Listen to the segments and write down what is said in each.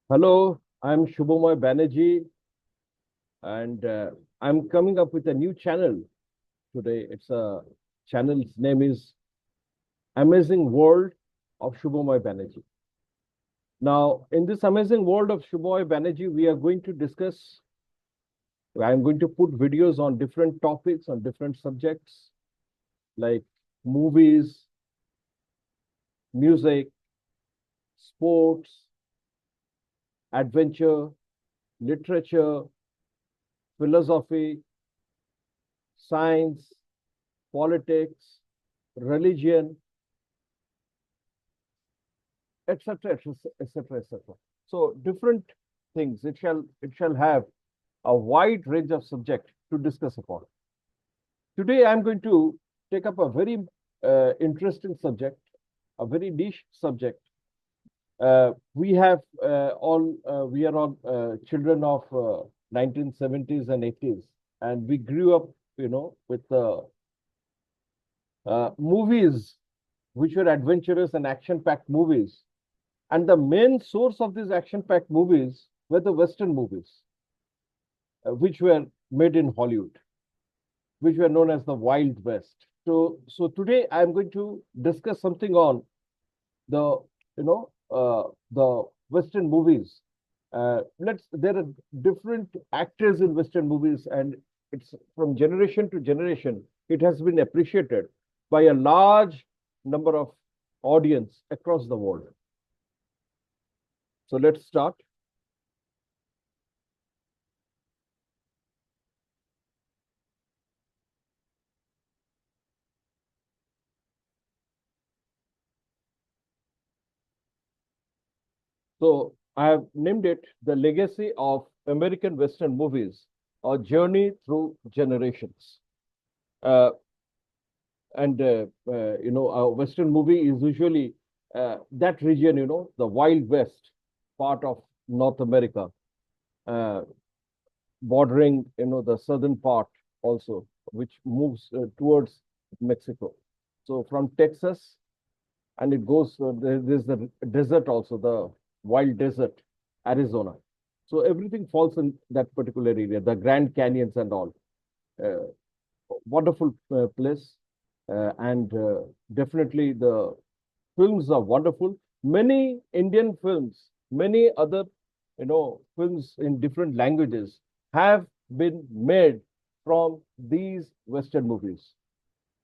Hello, I'm Shubhamoy Banerjee, and I'm coming up with a new channel today. It's a channel's name is Amazing World of Shubhamoy Banerjee. Now, in this amazing world of Shubhamoy Banerjee, we are going to discuss. I'm going to put videos on different topics on different subjects like movies, music, sports, adventure, literature, philosophy, science, politics, religion, etc., etc., etc., etc. So different things. It shall have a wide range of subject to discuss upon. Today, I'm going to take up a very interesting subject, a very niche subject. We are all children of 1970s and 80s, and we grew up, with movies which were adventurous and action-packed movies. And the main source of these action-packed movies were the Western movies, which were made in Hollywood, which were known as the Wild West. So today I'm going to discuss something on the, the Western movies. There are different actors in Western movies, and it's from generation to generation. It has been appreciated by a large number of audience across the world. So let's start. So I have named it The Legacy of American Western Movies, A Journey Through Generations. Uh, a Western movie is usually that region, the Wild West part of North America, uh, bordering, the southern part also, which moves towards Mexico. So from Texas, and it goes, there's the desert also, the wild desert, Arizona. So everything falls in that particular area, the Grand Canyons and all. Uh, Wonderful place. And definitely the films are wonderful. Many Indian films, many other, films in different languages have been made from these Western movies.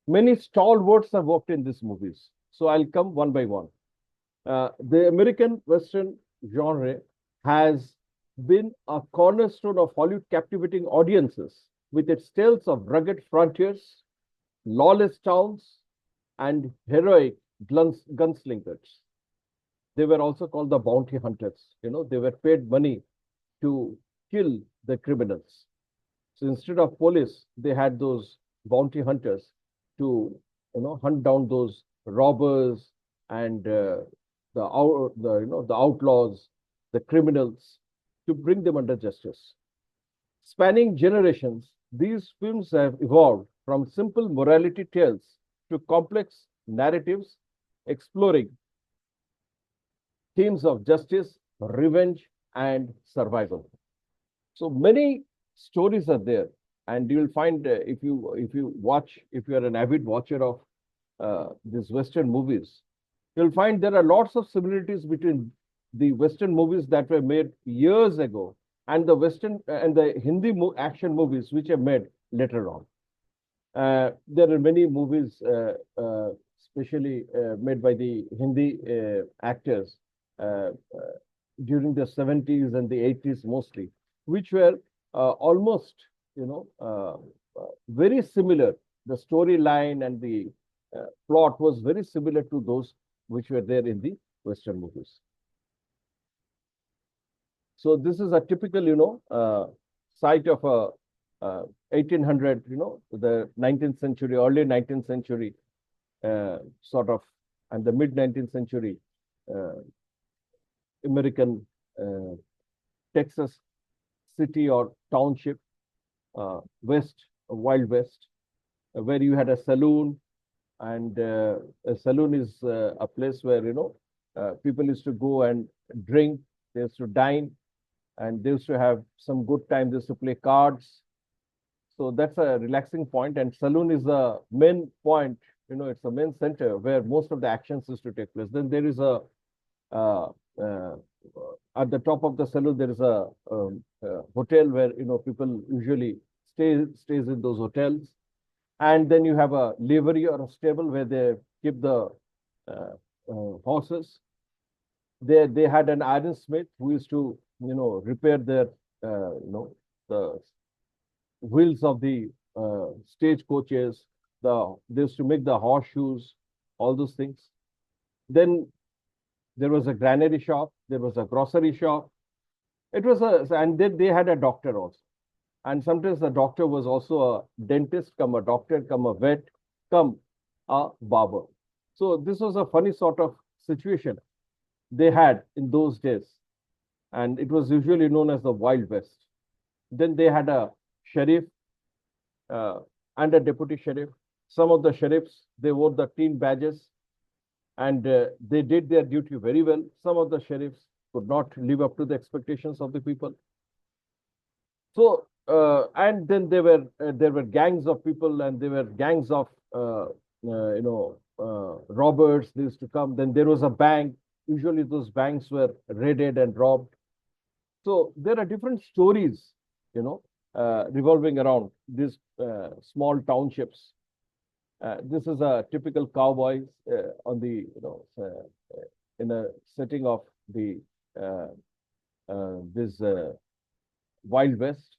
Many stalwarts have worked in these movies. So I'll come one by one. The American Western genre has been a cornerstone of Hollywood captivating audiences with its tales of rugged frontiers, lawless towns, and heroic gunslingers. They were also called the bounty hunters. They were paid money to kill the criminals. So instead of police, they had those bounty hunters to, hunt down those robbers and the outlaws, the criminals, to bring them under justice. Spanning generations, these films have evolved from simple morality tales to complex narratives exploring themes of justice, revenge, and survival. So many stories are there, and you will find if you watch, if you are an avid watcher of these Western movies, you'll find there are lots of similarities between the Western movies that were made years ago and the Western and the Hindi action movies which are made later on. There are many movies, especially made by the Hindi actors uh, uh, during the 70s and the 80s mostly, which were almost, very similar. The storyline and the plot was very similar to those which were there in the Western movies. So this is a typical, site of a 1800, the 19th century, early 19th century, sort of, and the mid 19th century uh, American Texas city or township, Wild West, where you had a saloon, and a saloon is a place where people used to go and drink They used to dine, and they used to have some good time. They used to play cards. So that's a relaxing point. And saloon is the main point. It's the main center where most of the actions used to take place. Then there is a uh, uh, at the top of the saloon there is a hotel where people usually stays in those hotels, and then you have a livery or a stable where they keep the horses. They had an ironsmith who used to repair their the wheels of the stage coaches. They used to make the horseshoes, all those things. Then there was a granary shop. There was a grocery shop. And then they had a doctor also. And sometimes the doctor was also a dentist, come a doctor, come a vet, come a barber. So this was a funny sort of situation they had in those days. And it was usually known as the Wild West. Then they had a sheriff and a deputy sheriff. Some of the sheriffs, they wore the tin badges, and they did their duty very well. Some of the sheriffs could not live up to the expectations of the people. So, and then there were gangs of people, and there were gangs of robbers. They used to come. Then there was a bank. Usually, those banks were raided and robbed. So there are different stories, revolving around these small townships. This is a typical cowboy on the in a setting of the this Wild West.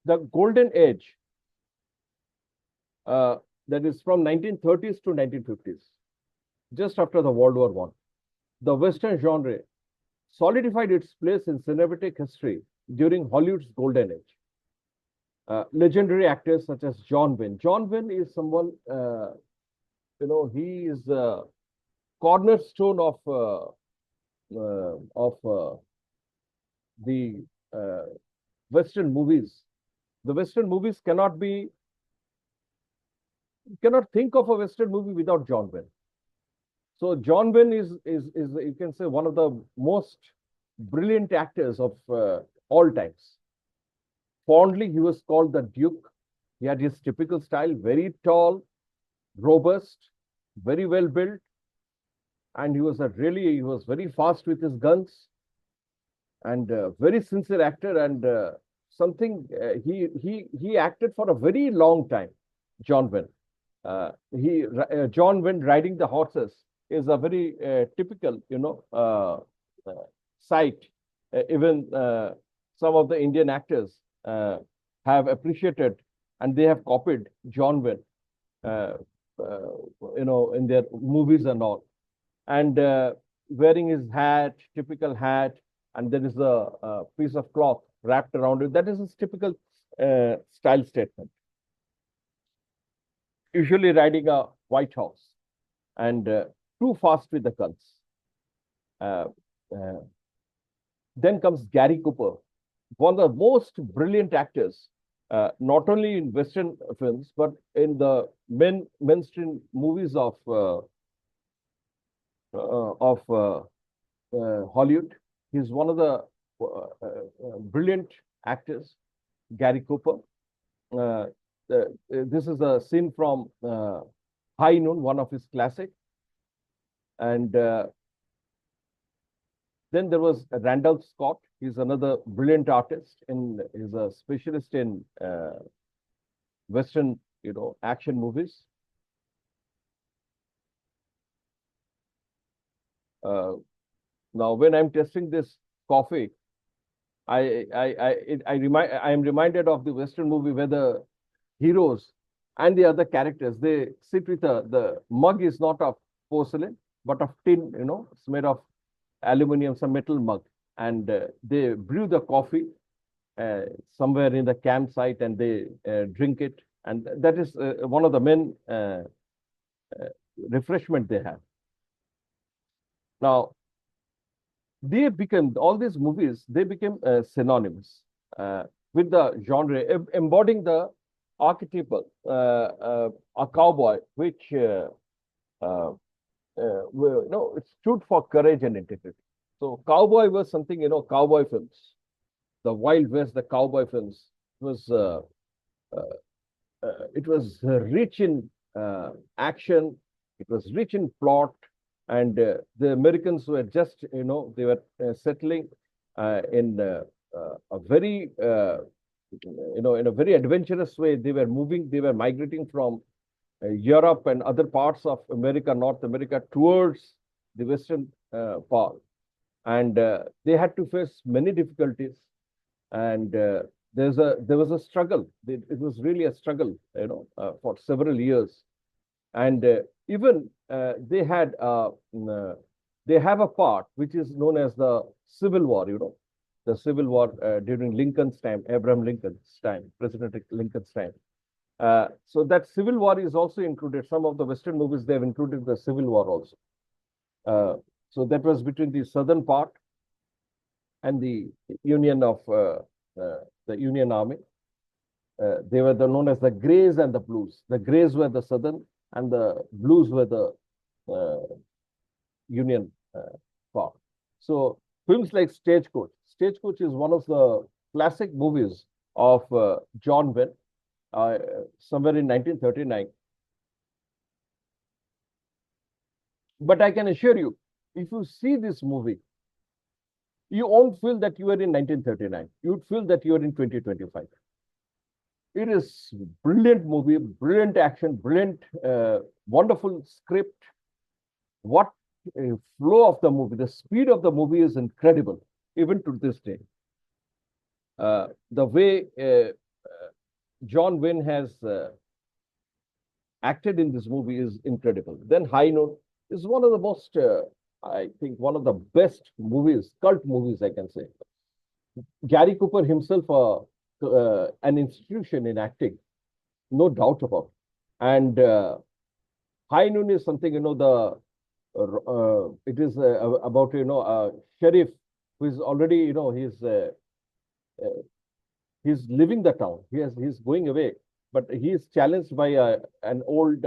The golden age, that is from 1930s to 1950s, just after the World War I, the Western genre solidified its place in cinematic history during Hollywood's golden age. Legendary actors such as John Wayne. John Wayne is someone, he is a cornerstone of the Western movies. The Western movies cannot think of a Western movie without John Wayne. So John Wayne is you can say one of the most brilliant actors of all times. Fondly, he was called the Duke. He had his typical style, very tall, robust, very well built, and he was very fast with his guns, and very sincere actor. And he acted for a very long time. John Wayne. John Wayne riding the horses is a very typical, sight. Even some of the Indian actors have appreciated, and they have copied John Wayne, in their movies and all. And wearing his hat, typical hat, and there is a piece of cloth wrapped around it. That is his typical style statement. Usually riding a white horse, and too fast with the guns. Then comes Gary Cooper, one of the most brilliant actors, not only in Western films, but in the mainstream movies of Hollywood. He's one of the brilliant actors, Gary Cooper. This is a scene from High Noon, one of his classic. And then there was Randolph Scott. He's another brilliant artist, he's a specialist in Western, action movies. Now, when I'm testing this coffee, I am reminded of the Western movie where the heroes and the other characters, they sit with the mug is not of porcelain, but of tin. It's made of aluminum, some metal mug, and they brew the coffee somewhere in the campsite, and they drink it, and that is one of the main refreshment they have. Now, all these movies, they became synonymous with the genre, embodying the archetypal, a cowboy, which it stood for courage and integrity. So cowboy was something, cowboy films, the Wild West, the cowboy films was uh, it was rich in action. It was rich in plot, and the Americans were just, they were settling in a very, in a very adventurous way. They were moving. They were migrating from Europe and other parts of America, North America, towards the western part, and they had to face many difficulties. And there was a struggle. It was really a struggle, for several years. And even they have a part which is known as the Civil War. The Civil War during Lincoln's time, Abraham Lincoln's time, President Lincoln's time. So that Civil War is also included. Some of the Western movies, they have included the Civil War also. So that was between the southern part and the Union of the Union Army. They were known as the Greys and the Blues. The Greys were the southern, and the Blues were the Union part. So films like Stagecoach. Stagecoach is one of the classic movies of John Wayne, somewhere in 1939. But I can assure you, if you see this movie, you won't feel that you are in 1939. You would feel that you are in 2025. It is brilliant movie, brilliant action, brilliant, wonderful script. What flow of the movie, the speed of the movie is incredible, even to this day. The way John Wayne has acted in this movie is incredible. Then High Noon is one of the most, I think, one of the best movies, cult movies, I can say. Gary Cooper himself, an institution in acting, no doubt about it. And High Noon is something, it is about, a sheriff who is already, he's leaving the town. He's going away, but he is challenged by an old,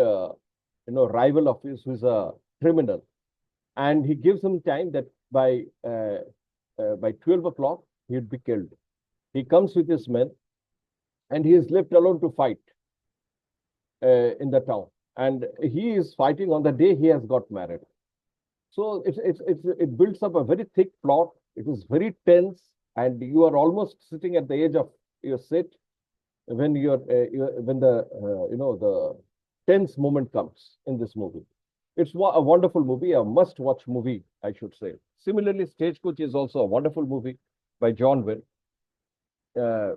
rival of his who is a criminal, and he gives him time that by 12 o'clock he would be killed. He comes with his men, and he is left alone to fight in the town. And he is fighting on the day he has got married. So it builds up a very thick plot. It is very tense, and you are almost sitting at the edge of your seat when when the tense moment comes in this movie. It's a wonderful movie, a must-watch movie, I should say. Similarly, Stagecoach is also a wonderful movie by John Wayne, where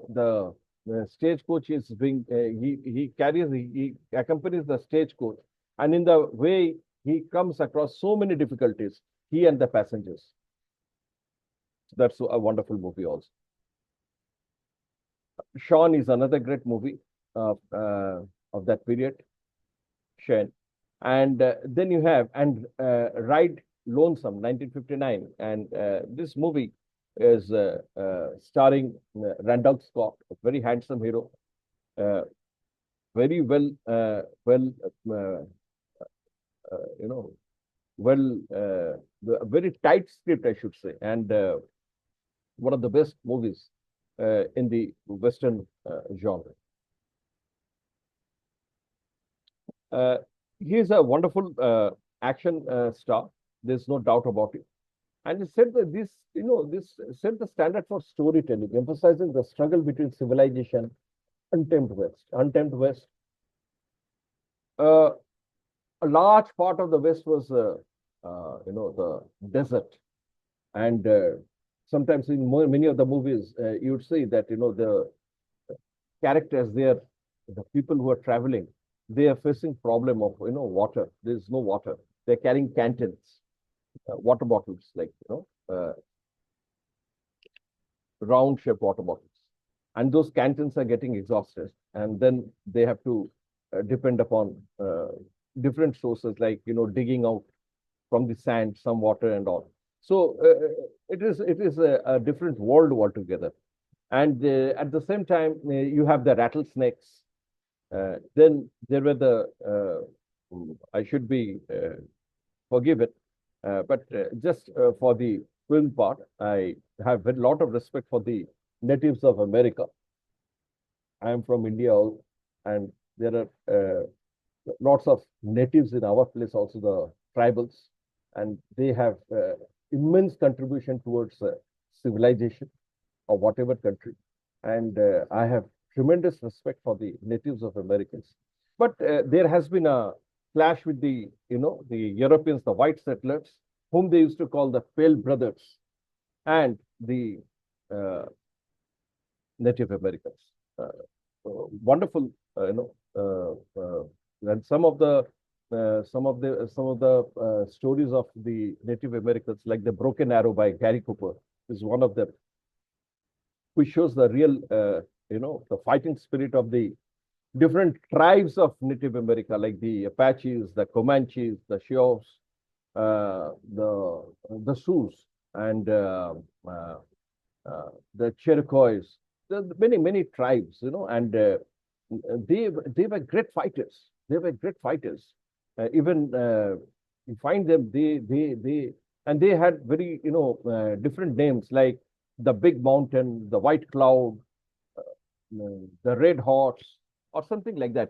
the stagecoach is being he accompanies the stagecoach, and in the way he comes across so many difficulties, he and the passengers. That's a wonderful movie also. Shaun is another great movie of that period. Shane. And then you have Ride Lonesome, 1959, and this movie is starring Randolph Scott, a very handsome hero, very well, very tight script, I should say, and one of the best movies in the Western genre. He is a wonderful action star. There's no doubt about it. And it set this set the standard for storytelling, emphasizing the struggle between civilization, untamed West. Untamed West. A large part of the West was, the desert, and sometimes in many of the movies, you would see that the characters there, the people who are traveling, they are facing problem of water. There is no water. They're carrying cantons, water bottles, like round-shaped water bottles, and those cantons are getting exhausted, and then they have to depend upon different sources, like digging out from the sand some water and all. So it is a different world altogether. And at the same time, you have the rattlesnakes. Then there were the I should be forgive it. But just for the film part, I have a lot of respect for the natives of America. I am from India, and there are lots of natives in our place, also the tribals, and they have immense contribution towards civilization of whatever country. And I have tremendous respect for the natives of Americans. But there has been a clash with the Europeans, the white settlers, whom they used to call the Pale Brothers, and the uh, Native Americans. Wonderful, and some of the stories of the Native Americans, like the Broken Arrow by Gary Cooper, is one of them, which shows the real, the fighting spirit of the different tribes of Native America, like the Apaches, the Comanches, the Sioux, the Sioux, and the Cherokee. The many tribes, and they were great fighters. They were great fighters. Even you find them, they had very different names, like the Big Mountain, the White Cloud, the Red Horse, or something like that.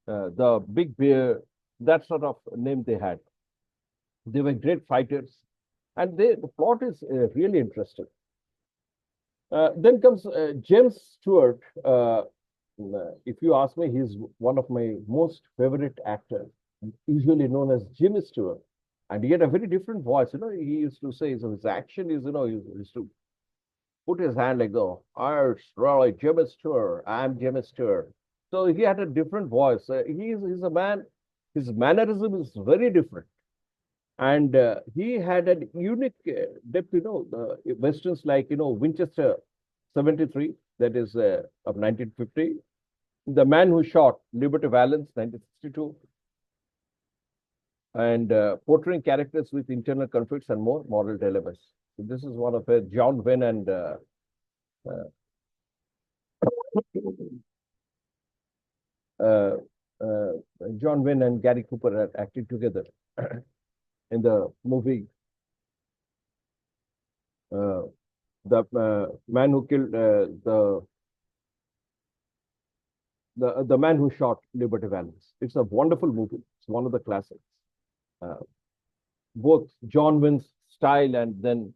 The Big Bear. That sort of name they had. They were great fighters, and the plot is really interesting. Then comes James Stewart. If you ask me, he's one of my most favorite actors, usually known as Jimmy Stewart. And he had a very different voice. He used to say, so his action is, he used to put his hand like, oh, I'm really Jimmy Stewart. I'm Jimmy Stewart. So he had a different voice. He's a man, his mannerism is very different. And he had a unique depth, the westerns like, Winchester 73, that is of 1950. The Man Who Shot Liberty Valance, 1962. And portraying characters with internal conflicts and more moral dilemmas. So this is one of John Wayne and uh, uh, John Wayne and Gary Cooper are acting together in the movie. The man who killed the Man Who Shot Liberty Valance. It's a wonderful movie. It's one of the classics. Both John Wayne's style and then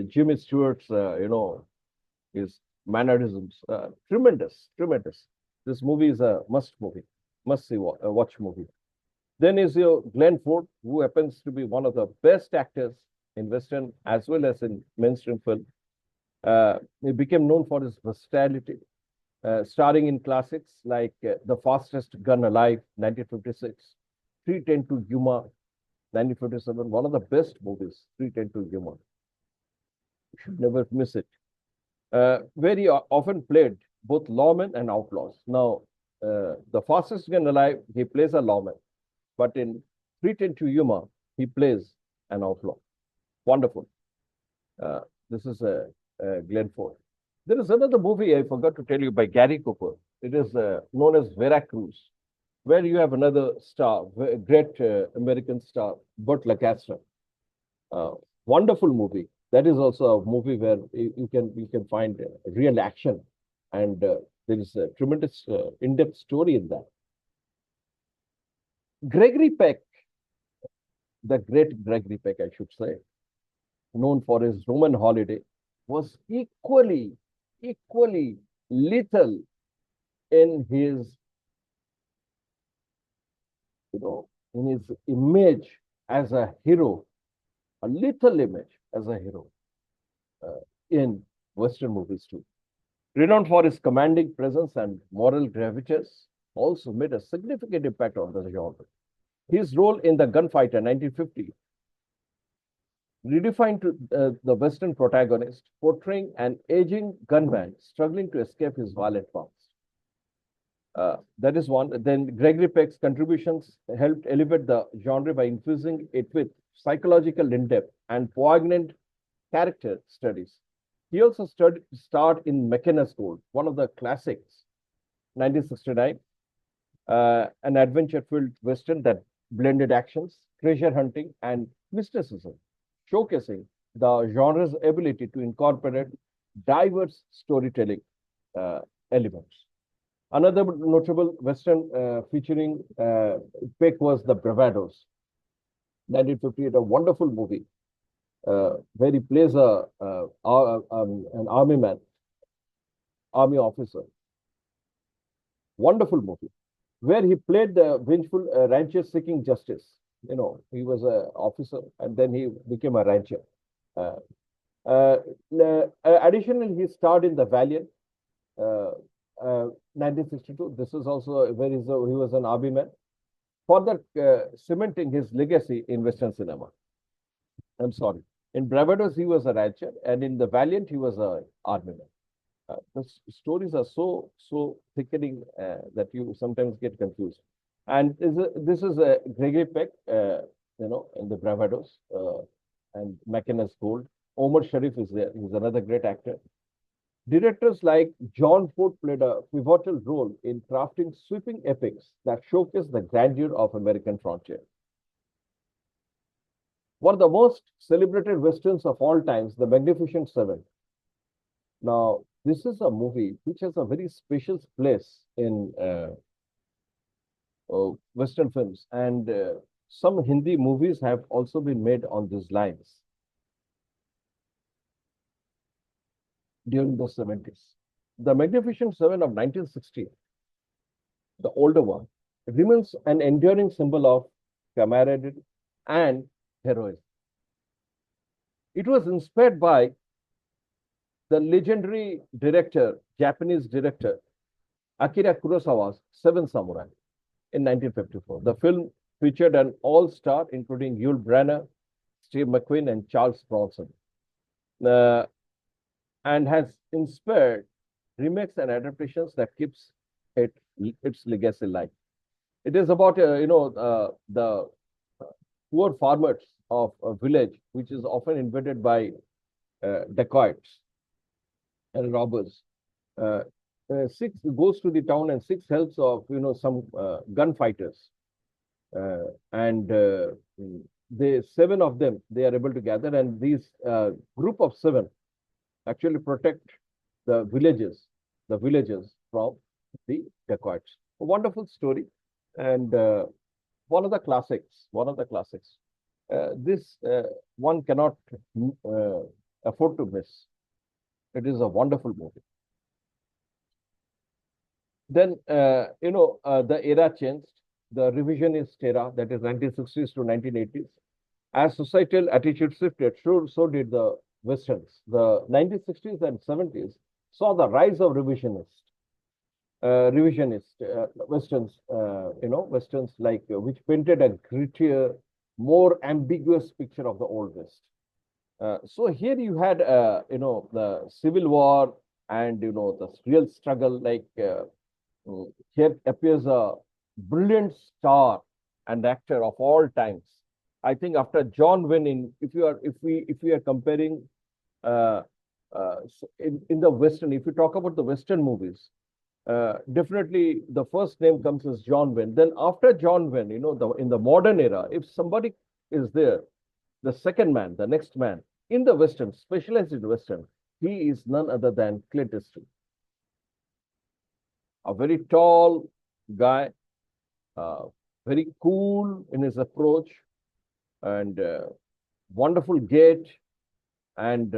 Jimmy Stewart's, his mannerisms, tremendous, tremendous. This movie is a must see watch movie. Then is your Glenn Ford, who happens to be one of the best actors in Western as well as in mainstream film. He became known for his versatility, starring in classics like The Fastest Gun Alive, 1956, 3:10 to Yuma, 1957, one of the best movies, 3:10 to Yuma. You should never miss it. Where he often played both lawmen and outlaws. Now, The Fastest Gun Alive, he plays a lawman, but in 3:10 to Yuma, he plays an outlaw. Wonderful. This is Glenn Ford. There is another movie I forgot to tell you by Gary Cooper. It is known as Veracruz, where you have another star, great American star, Burt Lancaster. Wonderful movie. That is also a movie where you can find real action, and there is a tremendous in-depth story in that. Gregory Peck, the great Gregory Peck, I should say, known for his Roman Holiday, was equally lethal in his, in his image as a hero, a lethal image as a hero in Western movies too. Renowned for his commanding presence and moral gravitas, also made a significant impact on the genre. His role in The Gunfighter, 1950, redefined to the Western protagonist, portraying an aging gunman struggling to escape his violent past. That is one. Then Gregory Peck's contributions helped elevate the genre by infusing it with psychological in-depth and poignant character studies. He also starred in McKenna's Gold, one of the classics, 1969, an adventure-filled Western that blended actions, treasure hunting, and mysticism, showcasing the genre's ability to incorporate diverse storytelling elements. Another notable Western featuring pick was The Bravados, 1958, a wonderful movie where he plays an army officer. Wonderful movie where he played the vengeful rancher seeking justice. You know, he was an officer and then he became a rancher. Uh, uh, Additionally, he starred in The Valiant, uh, 1962. This is also where he was an army man, further cementing his legacy in Western cinema. I'm sorry. In Bravados, he was a rancher, and in The Valiant, he was an army man. The stories are so thickening that you sometimes get confused. And this is Gregory Peck, in The Bravados, and Mackenna's Gold. Omar Sharif is there. He's another great actor. Directors like John Ford played a pivotal role in crafting sweeping epics that showcase the grandeur of American frontier. One of the most celebrated westerns of all times, The Magnificent Seven. Now, this is a movie which has a very special place in Western films, and some Hindi movies have also been made on these lines during the 70s. The Magnificent Seven of 1960, the older one, remains an enduring symbol of camaraderie and heroism. It was inspired by the legendary director, Japanese director, Akira Kurosawa's Seven Samurai in 1954. The film featured an all-star, including Yul Brynner, Steve McQueen, and Charles Bronson, and has inspired remakes and adaptations that keeps its legacy alive. It is about the poor farmers of a village, which is often invaded by dacoits and robbers. Six goes to the town and six helps of some gunfighters, and the seven of them they are able to gather, and these group of seven actually protect the villagers from the dacoits. A wonderful story, and one of the classics. This one cannot afford to miss. It is a wonderful movie. Then, the era changed. The revisionist era, that is 1960s to 1980s. As societal attitudes shifted, so did the Westerns. The 1960s and 70s saw the rise of revisionist Westerns, Westerns like which painted a grittier, more ambiguous picture of the Old West. So here you had, the Civil War and, the real struggle. Like here appears a brilliant star and actor of all times. I think after John Wayne, if we are comparing in the Western, if you talk about the Western movies, definitely the first name comes as John Wayne. Then after John Wayne, in the modern era, if somebody is there, the second man, the next man in the Western, specialized in Western, he is none other than Clint Eastwood. A very tall guy, very cool in his approach, and wonderful gait, and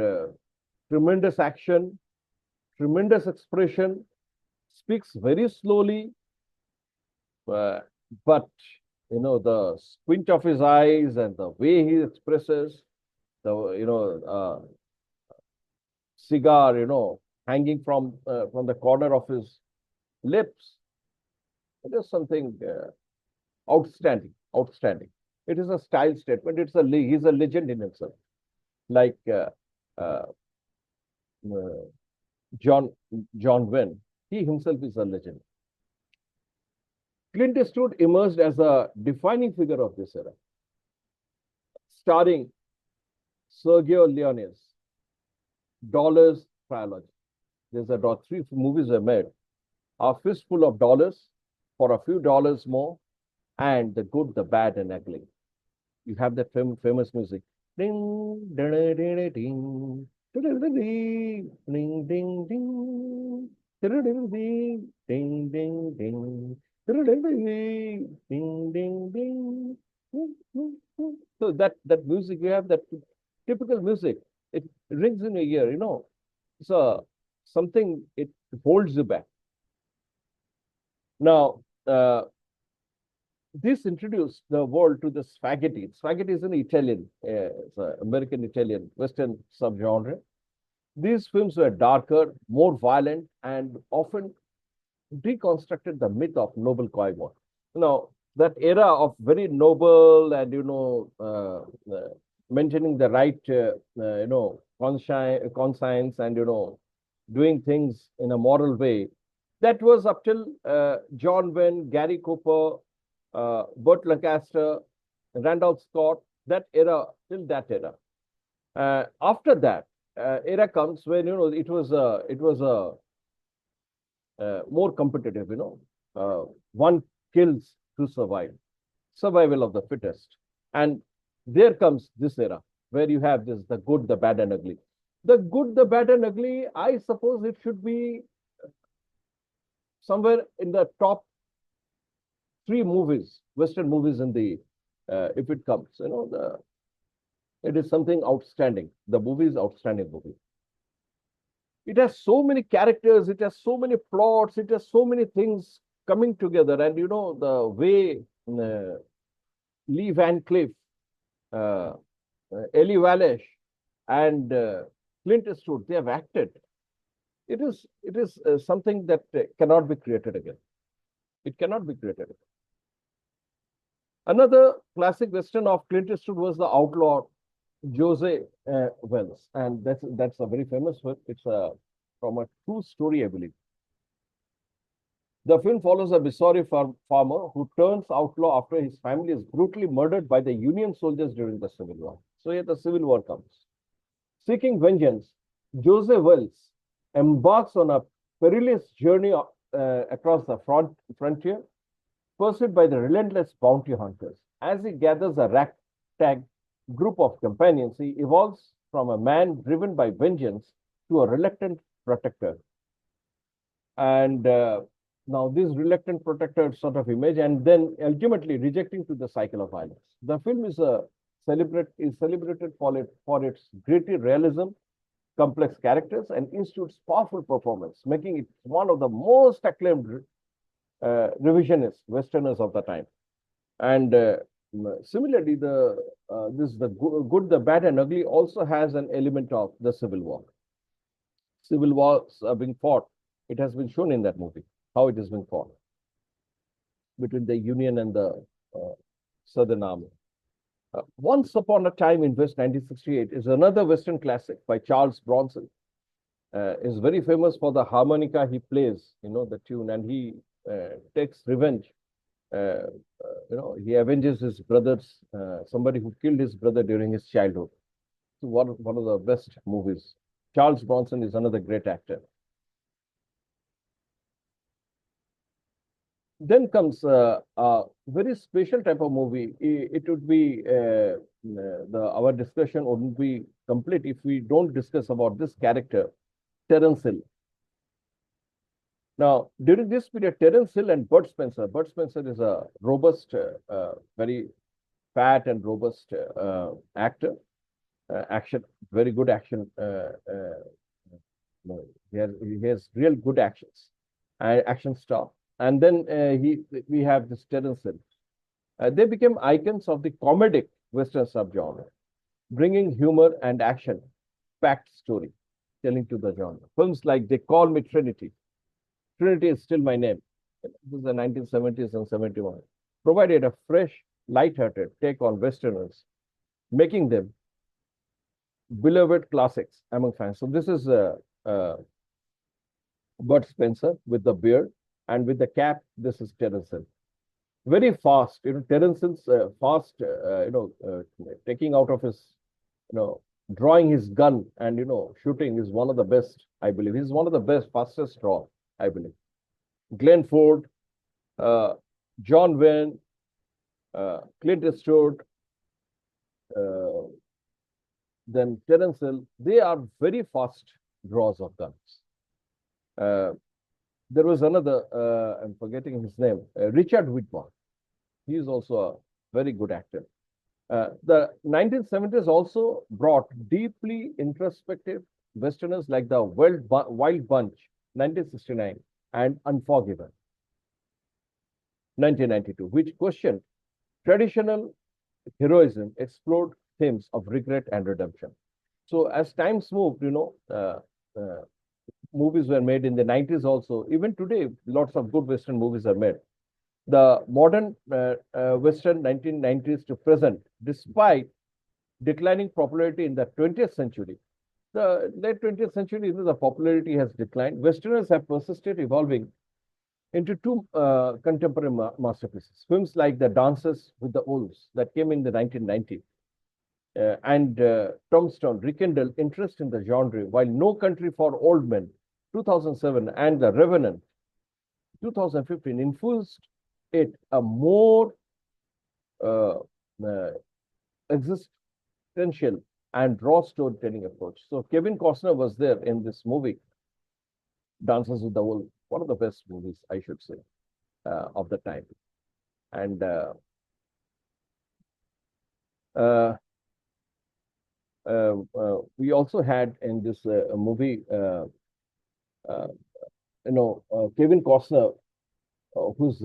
tremendous action, tremendous expression, speaks very slowly, but the squint of his eyes and the way he expresses, the cigar, hanging from the corner of his lips. It is something outstanding. It is a style statement. He's a legend in himself. Like John Wayne, he himself is a legend. Clint Eastwood emerged as a defining figure of this era, starring Sergio Leone's Dollars trilogy. There's three movies are made: A Fistful of Dollars, For a Few Dollars More, and the good, the bad, and ugly. You have that famous music. Ding, ding, ding, ding, ding, ding, ding, ding, ding, ding, ding, ding, ding, ding, ding. So that music, you have that typical music. It rings in your ear, you know. So something, it holds you back. Now, this introduced the world to the spaghetti. Spaghetti is an Italian, it's an American Italian Western subgenre. These films were darker, more violent, and often deconstructed the myth of noble cowboy. Now, that era of very noble and maintaining the right, conscience and doing things in a moral way. That was up till John Wayne, Gary Cooper, Burt Lancaster, Randolph Scott. That era, till that era. After that era comes when it was a more competitive. One kills to survive, survival of the fittest, and there comes this era where you have this the good, the bad, and ugly. The good, the bad, and ugly. I suppose it should be somewhere in the top three movies, Western movies in the if it comes, it is something outstanding. The movie is outstanding movie. It has so many characters, it has so many plots, it has so many things coming together, and the way Lee Van Cleef, uh, Eli Wallach, and Clint Eastwood, they have acted. It is something that cannot be created again. It cannot be created again. Another classic Western of Clint Eastwood was The Outlaw, Jose Wells, and that's a very famous one. It's from a true story, I believe. The film follows a Missouri farmer who turns outlaw after his family is brutally murdered by the Union soldiers during the Civil War. So here the Civil War comes. Seeking vengeance, Jose Wells embarks on a perilous journey across the frontier, pursued by the relentless bounty hunters. As he gathers a ragtag group of companions, he evolves from a man driven by vengeance to a reluctant protector. And now this reluctant protector sort of image, and then ultimately rejecting to the cycle of violence. The film is celebrated for its gritty realism, complex characters, and Eastwood's powerful performance, making it one of the most acclaimed revisionist Westerners of the time. And similarly, the good, the bad, and ugly also has an element of the Civil War. Civil wars are being fought. It has been shown in that movie how it is being fought between the Union and the Southern Army. Once Upon a Time in West 1968 is another Western classic by Charles Bronson. Is very famous for the harmonica he plays, the tune, and he takes revenge. He avenges his brothers, somebody who killed his brother during his childhood. So one of the best movies. Charles Bronson is another great actor. Then comes a very special type of movie. It would be our discussion wouldn't be complete if we don't discuss about this character, Terence Hill. Now, during this period, Terence Hill and Bud Spencer is a robust, very fat and robust actor, very good action. He has real good action star. And then we have this Terence Hill. They became icons of the comedic Western subgenre, bringing humor and action-packed story, telling to the genre. Films like They Call Me Trinity. Trinity is Still My Name. This is the 1970s and 71. Provided a fresh, light-hearted take on Westerners, making them beloved classics among fans. So this is Bud Spencer with the beard, and with the cap, this is Terence Hill. Very fast, Terence Hill's fast, taking out of his, drawing his gun and, shooting is one of the best, I believe. He's one of the best, fastest draw, I believe. Glenn Ford, John Wayne, Clint Eastwood, uh, then Terence Hill, they are very fast draws of guns. Uh, there was another, I'm forgetting his name, Richard Widmark. He is also a very good actor. The 1970s also brought deeply introspective Westerners like The Wild Bunch, 1969, and Unforgiven, 1992, which questioned traditional heroism, explored themes of regret and redemption. So as times moved, uh, movies were made in the 90s also. Even today, lots of good Western movies are made. The modern Western 1990s to present, despite declining popularity in the 20th century, the late 20th century, the popularity has declined. Westerners have persisted, evolving into two contemporary masterpieces. Films like The Dances with the Wolves that came in the 1990s and Tombstone rekindled interest in the genre, while No Country for Old Men, 2007, and The Revenant, 2015, infused it a more uh, uh, existential and raw storytelling approach. So Kevin Costner was there in this movie, Dances with the Wolves, one of the best movies, I should say, of the time. And uh, we also had in this movie, uh, Kevin Costner, whose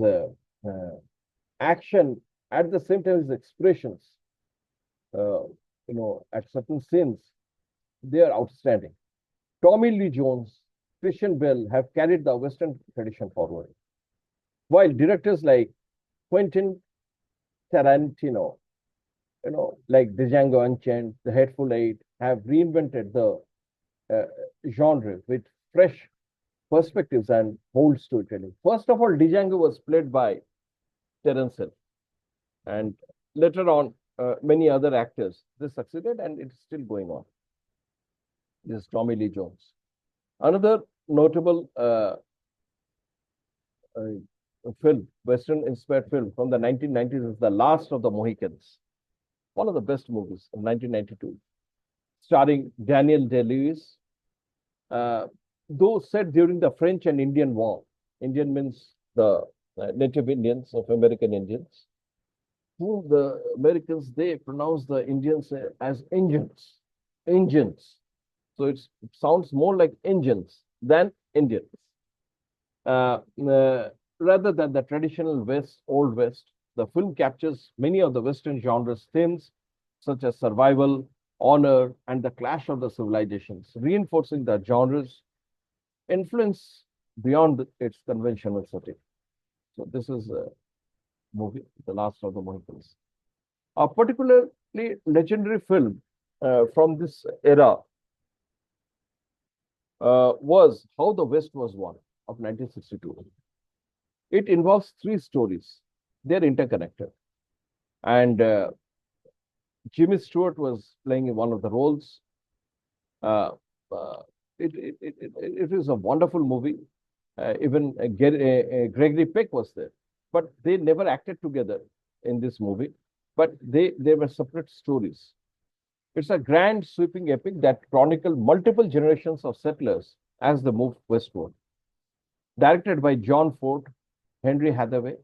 action at the same time his expressions, at certain scenes, they are outstanding. Tommy Lee Jones, Christian Bale have carried the Western tradition forward, while directors like Quentin Tarantino, like Django Unchained, The Hateful Eight, have reinvented the uh, genre with fresh perspectives and bold storytelling. First of all, Django was played by Terence Hill, and later on, many other actors. They succeeded, and it's still going on. This is Tommy Lee Jones. Another notable film, Western-inspired film from the 1990s is The Last of the Mohicans, one of the best movies of 1992, starring Daniel Day-Lewis. Though set during the French and Indian War, Indian means the native Indians of American Indians, who the Americans, they pronounce the Indians as Indians, Indians. So it sounds more like Indians than Indians. Uh, uh, Rather than the traditional West, Old West, the film captures many of the Western genres themes such as survival, honor, and the clash of the civilizations, reinforcing the genre's influence beyond its conventional setting. So this is a movie, The Last of the Mohicans. A particularly legendary film from this era was How the West Was Won of 1962. It involves three stories. They're interconnected. And Jimmy Stewart was playing one of the roles. Uh, uh, it is a wonderful movie. Even Gregory Peck was there, but they never acted together in this movie. But they were separate stories. It's a grand, sweeping epic that chronicled multiple generations of settlers as they moved westward. Directed by John Ford, Henry Hathaway,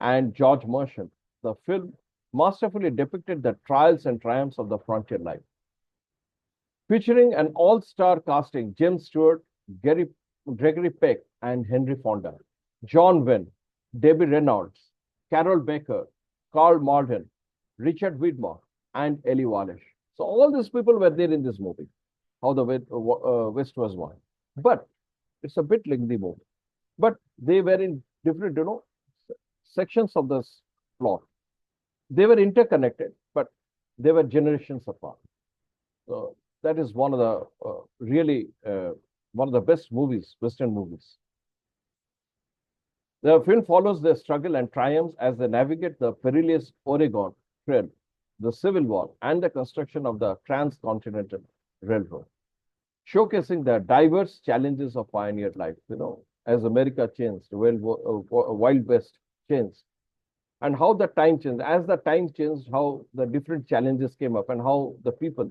and George Merchant, the film masterfully depicted the trials and triumphs of the frontier life. Featuring an all-star casting, James Stewart, Gregory Peck, and Henry Fonda, John Wynne, Debbie Reynolds, Carol Baker, Carl Malden, Richard Widmark, and Ellie Wallach. So all these people were there in this movie, How the West Was Won. But it's a bit lengthy movie. But they were in different, sections of this plot. They were interconnected, but they were generations apart. So that is one of the really one of the best movies, Western movies. The film follows their struggle and triumphs as they navigate the perilous Oregon Trail, the Civil War, and the construction of the Transcontinental Railroad, showcasing the diverse challenges of pioneer life. As America changed, Wild West changed, and how the time changed. As the time changed, how the different challenges came up, and how the people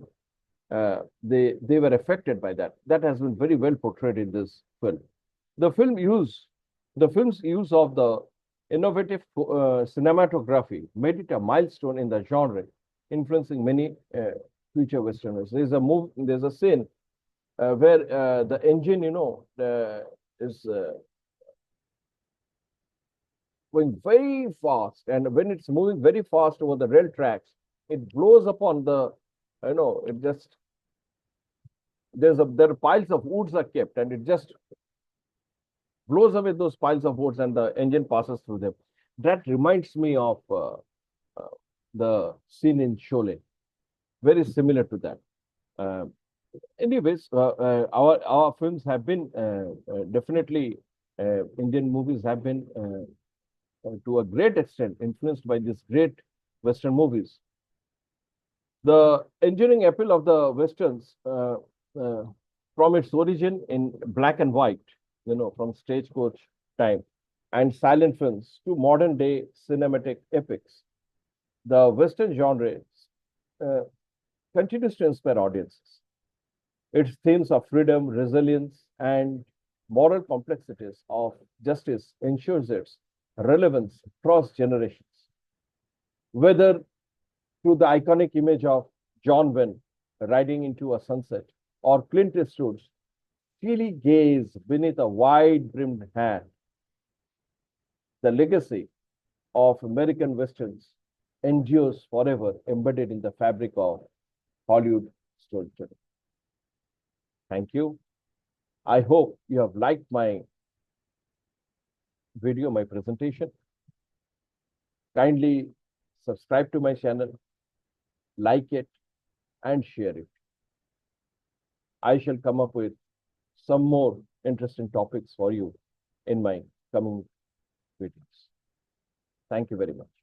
they were affected by that. That has been very well portrayed in this film. The film use the film's use of the innovative cinematography made it a milestone in the genre, influencing many future Westerners. There's a scene where the engine, is going very fast, and when it's moving very fast over the rail tracks, it blows upon the, it just there are piles of woods are kept, and it just blows away those piles of woods, and the engine passes through them. That reminds me of the scene in Sholay, very similar to that. Uh, Anyways, our films have been definitely Indian movies have been to a great extent influenced by these great Western movies. The enduring appeal of the Westerns uh, from its origin in black and white, from stagecoach time and silent films to modern day cinematic epics, the Western genre uh, continues to inspire audiences. Its themes of freedom, resilience, and moral complexities of justice ensures its relevance across generations. Whether through the iconic image of John Wayne riding into a sunset, or Clint Eastwood's steely gaze beneath a wide-brimmed hat, the legacy of American Westerns endures forever, embedded in the fabric of Hollywood storytelling. Thank you. I hope you have liked my video, my presentation. Kindly subscribe to my channel, like it, and share it. I shall come up with some more interesting topics for you in my coming videos. Thank you very much.